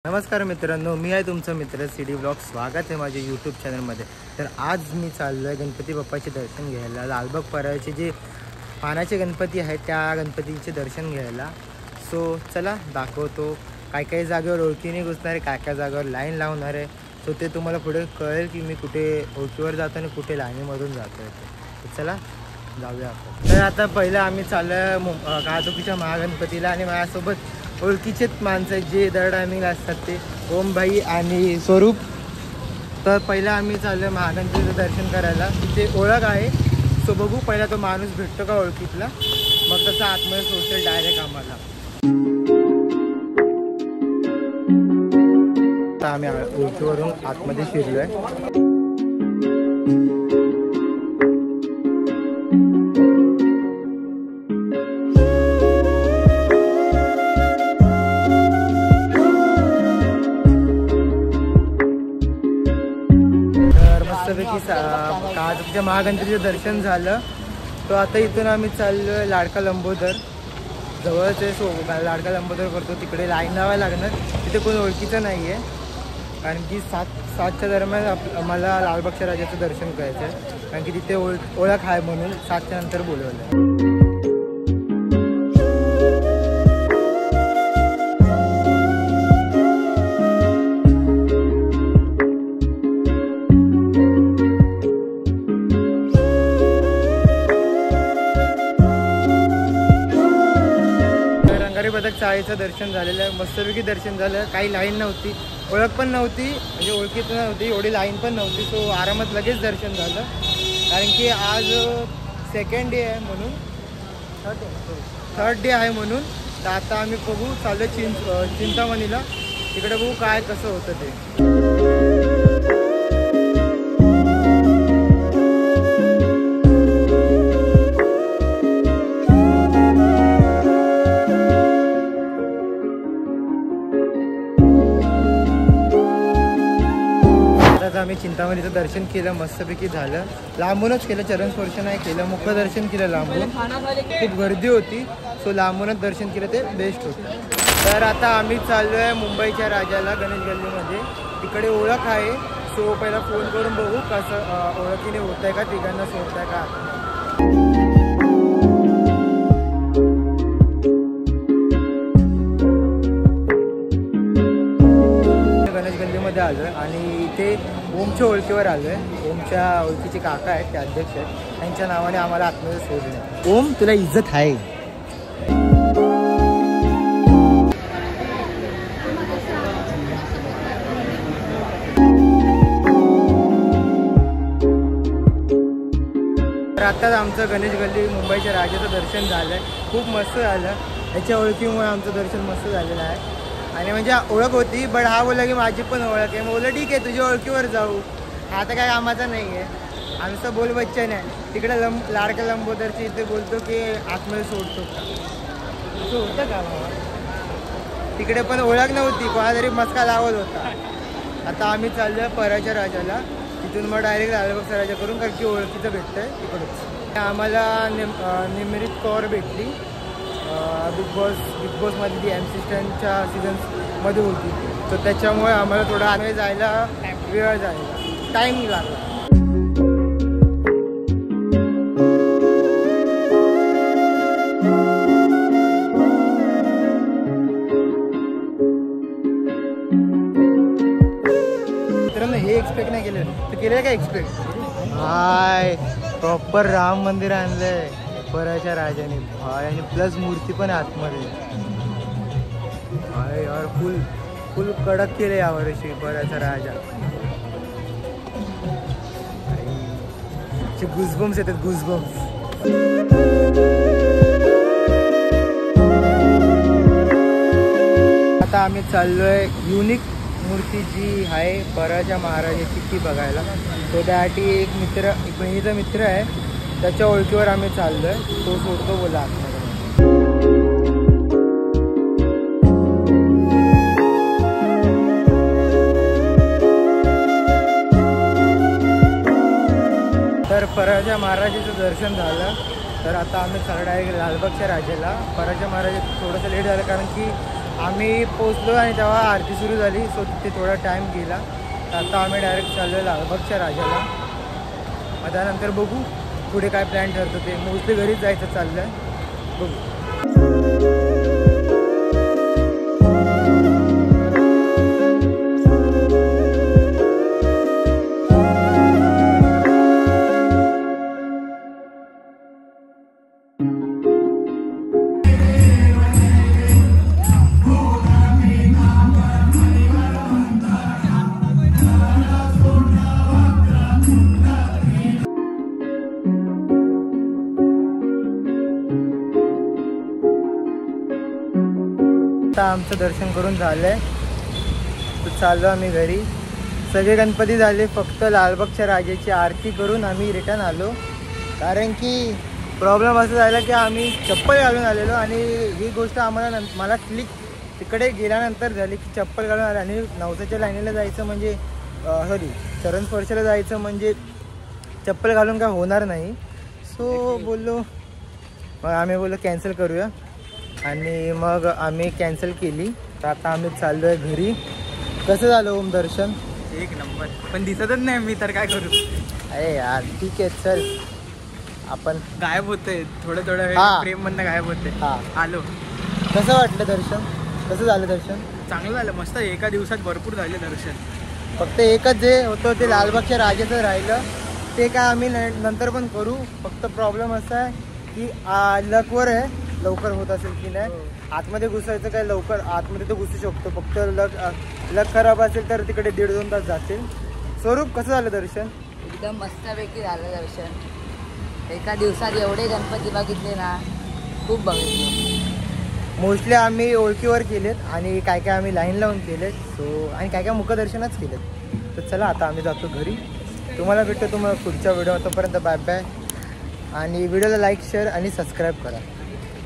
नमस्कार मित्रांनो, मी आहे तुमचा मित्र सीडी ब्लॉग. स्वागत आहे माझ्या यूट्यूब चॅनलमध्ये. तर आज मी चाललो आहे गणपती बाप्पाचे दर्शन घ्यायला. लालबाग परळचे जे पानाचे गणपती आहेत त्या गणपतीचे दर्शन घ्यायला. सो चला दाखवतो. काय काही जागेवर ओळखीने घुसणार आहे, काय जागेवर लाईन लावणार आहे. सो ते तुम्हाला पुढे कळेल की मी कुठे ओळखीवर जातो आणि कुठे लाईनीमधून जातो आहे. तर चला जाऊया आपण. तर आता पहिलं आम्ही चाललो आहे काजोकीच्या महागणपतीला आणि माझ्यासोबत ओळखीचेच माणसं आहेत जे दर टायमिंगला असतात, ते ओमभाई आणि स्वरूप. तर पहिला आम्ही चाललो आहे महागणपतीचं दर्शन करायला. तिथे ओळख आहे, सो बघू पहिला तो माणूस भेटतो का ओळखीतला, मग तसं आतमध्ये सोडतील डायरेक्ट आम्हाला. तर आम्ही ओळखीवरून आतमध्ये शिरलो आहे. काजोकीच्या महागणपतीचं दर्शन झालं. तो आता इथून आम्ही चाललो आहे लाडका लंबोदर. जवळच आहे, सो लाडका लंबोदर करतो. तिकडे लाईन लावायला लागणार. तिथे कोणी ओळखीचं नाही आहे, कारण की 7च्या दरम्यान मला लालबागच्या राजाचं दर्शन करायचं आहे, कारण की तिथे ओळख आहे म्हणून 7च्या नंतर बोलवलं आहे. बदक चाळीचं दर्शन झालेलं आहे. मस्तपैकी दर्शन झालं. काही लाईन नव्हती, ओळख पण नव्हती, म्हणजे ओळखीत नव्हती, एवढी लाईन पण नव्हती. सो आरामात लगेच दर्शन झालं, कारण की आज सेकंड डे आहे म्हणून, थर्ड डे आहे म्हणून. तर आता आम्ही बघू चाललो चिंतामणीला. तिकडे बघू काय कसं होतं ते. आम्ही चिंतामणीचं दर्शन केलं, मस्तपैकी झालं. लांबूनच केलं, चरणस्पर्श नाही केलं, मुखदर्शन केलं लांबून. खूप गर्दी होती, सो लांबूनच दर्शन केलं, ते बेस्ट होतं. तर आता आम्ही चाललो आहे मुंबईच्या राजाला, गणेश गल्लीमध्ये. तिकडे ओळख आहे, सो पहिला फोन करून बघू कसं ओळखीने होत आहे का, तिघांना सोडत आहे का. गल्लीमध्ये आलो आहे आणि इथे ओमच्या ओळखीवर आलो आहे. ओमच्या ओळखीचे काका आहेत, ते अध्यक्ष आहेत, त्यांच्या नावाने आम्हाला आतमध्ये सोडले. ओम, तुला इज्जत आहे. तर आत्ताच आमचं गणेश गल्ली मुंबईच्या राजाचं दर्शन झालं आहे. खूप मस्त झालं. याच्या ओळखीमुळे आमचं दर्शन मस्त झालेलं आहे. आणि म्हणजे ओळख होती, बट हा बोला की माझी पण ओळख आहे. मग बोललं ठीक आहे, तुझ्या ओळखीवर जाऊ. आता काय कामाचा नाही आहे, आमचं बोल बच्चा नाही. तिकडे लाडका लंबोदरच्या इथे बोलतो की आतमध्ये सोडतो का, असं होतं का बाबा. तिकडे पण ओळख नव्हती, कोणातरी मस्का लावत होता. आता आम्ही चाललो आहे परळच्या राजाला. तिथून मग डायरेक्ट लालबागच्या राजा करून, कारण की ओळखीचं भेटतं आहे तिकडूनच. आम्हाला निमरीत कौर भेटली. बिग बॉसमध्ये ती MC स्टँडच्या सीझन्समध्ये होती, तर त्याच्यामुळे आम्हाला थोडा आम्ही जायला वेळ झाला, टाईम लागला. मित्रांनो, हे एक्सपेक्ट नाही केलं, तर केलं का एक्सपेक्ट. हाय, प्रॉपर राम मंदिर आणलंय परळच्या राजाने भाई, आणि प्लस मूर्ती पण आतमध्ये. हाय यार, फुल कडक केले यावर्षी परळचा राजा. गुजबम्स येतात, गुजबम्स. आता आम्ही चाललोय युनिक मूर्ती जी आहे परळच्या महाराजाची ती बघायला. तो त्यासाठी एक बहिणीचा मित्र आहे, त्याच्या ओळखीवर आम्ही चाललोय. तो सोडतो बोला आतमध्ये. तर परळच्या महाराजाचं दर्शन झालं. तर आता आम्ही चाललो आहे लालबागच्या राजाला. परळच्या महाराजाचं थोडंसं लेट झालं, कारण की आम्ही पोचलो आणि तेव्हा आरती सुरू झाली. सो तिथे थोडा टाईम गेला. आता आम्ही डायरेक्ट चाललो लालबागच्या राजाला. मग त्यानंतर बघू पुढे काय प्लॅन ठरतो ते. मोस्टली घरीच जायचं चाललं आहे, बघू. आता आमचं दर्शन करून झालंय, तर चाललो आम्ही घरी. सगळे गणपती झाले, फक्त लालबागच्या राजाची आरती करून आम्ही रिटर्न आलो. कारण की प्रॉब्लेम असं झाला की आम्ही चप्पल घालून आलेलो आणि ही गोष्ट मला क्लिक तिकडे गेल्यानंतर झाली की चप्पल घालून आले आणि नवसाच्या लाईनीला जायचं म्हणजे चरण स्पर्शाला जायचं म्हणजे चप्पल घालून काय होणार नाही. सो बोललो, मग आम्ही बोललो कॅन्सल करूया आणि मग आम्ही कॅन्सल केली. तर आता आम्ही चाललो आहे घरी. कसं झालं ओम दर्शन? एक नंबर. पण दिसतच नाही मी, तर काय करू? अरे यार ठीक आहे, चल आपण गायब होतोय थोडं प्रेम मधनं गायब होते. आलो. कसं वाटलं दर्शन? कसं झालं दर्शन? चांगलं झालं, मस्त. एका दिवसात भरपूर झाले दर्शन. फक्त एकच जे होतं ते लालबागच्या राजाचं राहिलं, ते काय आम्ही नंतर पण करू. फक्त प्रॉब्लेम असा आहे की लकवर आहे, लवकर होत असेल की नाही. आतमध्ये घुसायचं काय, लवकर आतमध्ये तर घुसू शकतो, फक्त लक खराब असेल तर तिकडे 1.5-2 तास जातील. स्वरूप कसं झालं दर्शन? एकदम मस्तपैकी झालं दर्शन. एका दिवसात एवढे गणपती बघितले ना, खूप बघितले. मोस्टली आम्ही ओळखीवर केलेत आणि काय काय आम्ही लाईन लावून केलेत. सो आणि काय काय मुखदर्शनच केलेत. तर चला आता आम्ही जातो घरी. तुम्हाला भेटतो तुम्हाला पुढच्या व्हिडिओ. तोपर्यंत बाय बाय. आणि व्हिडिओला लाईक, शेअर आणि सबस्क्राईब करा.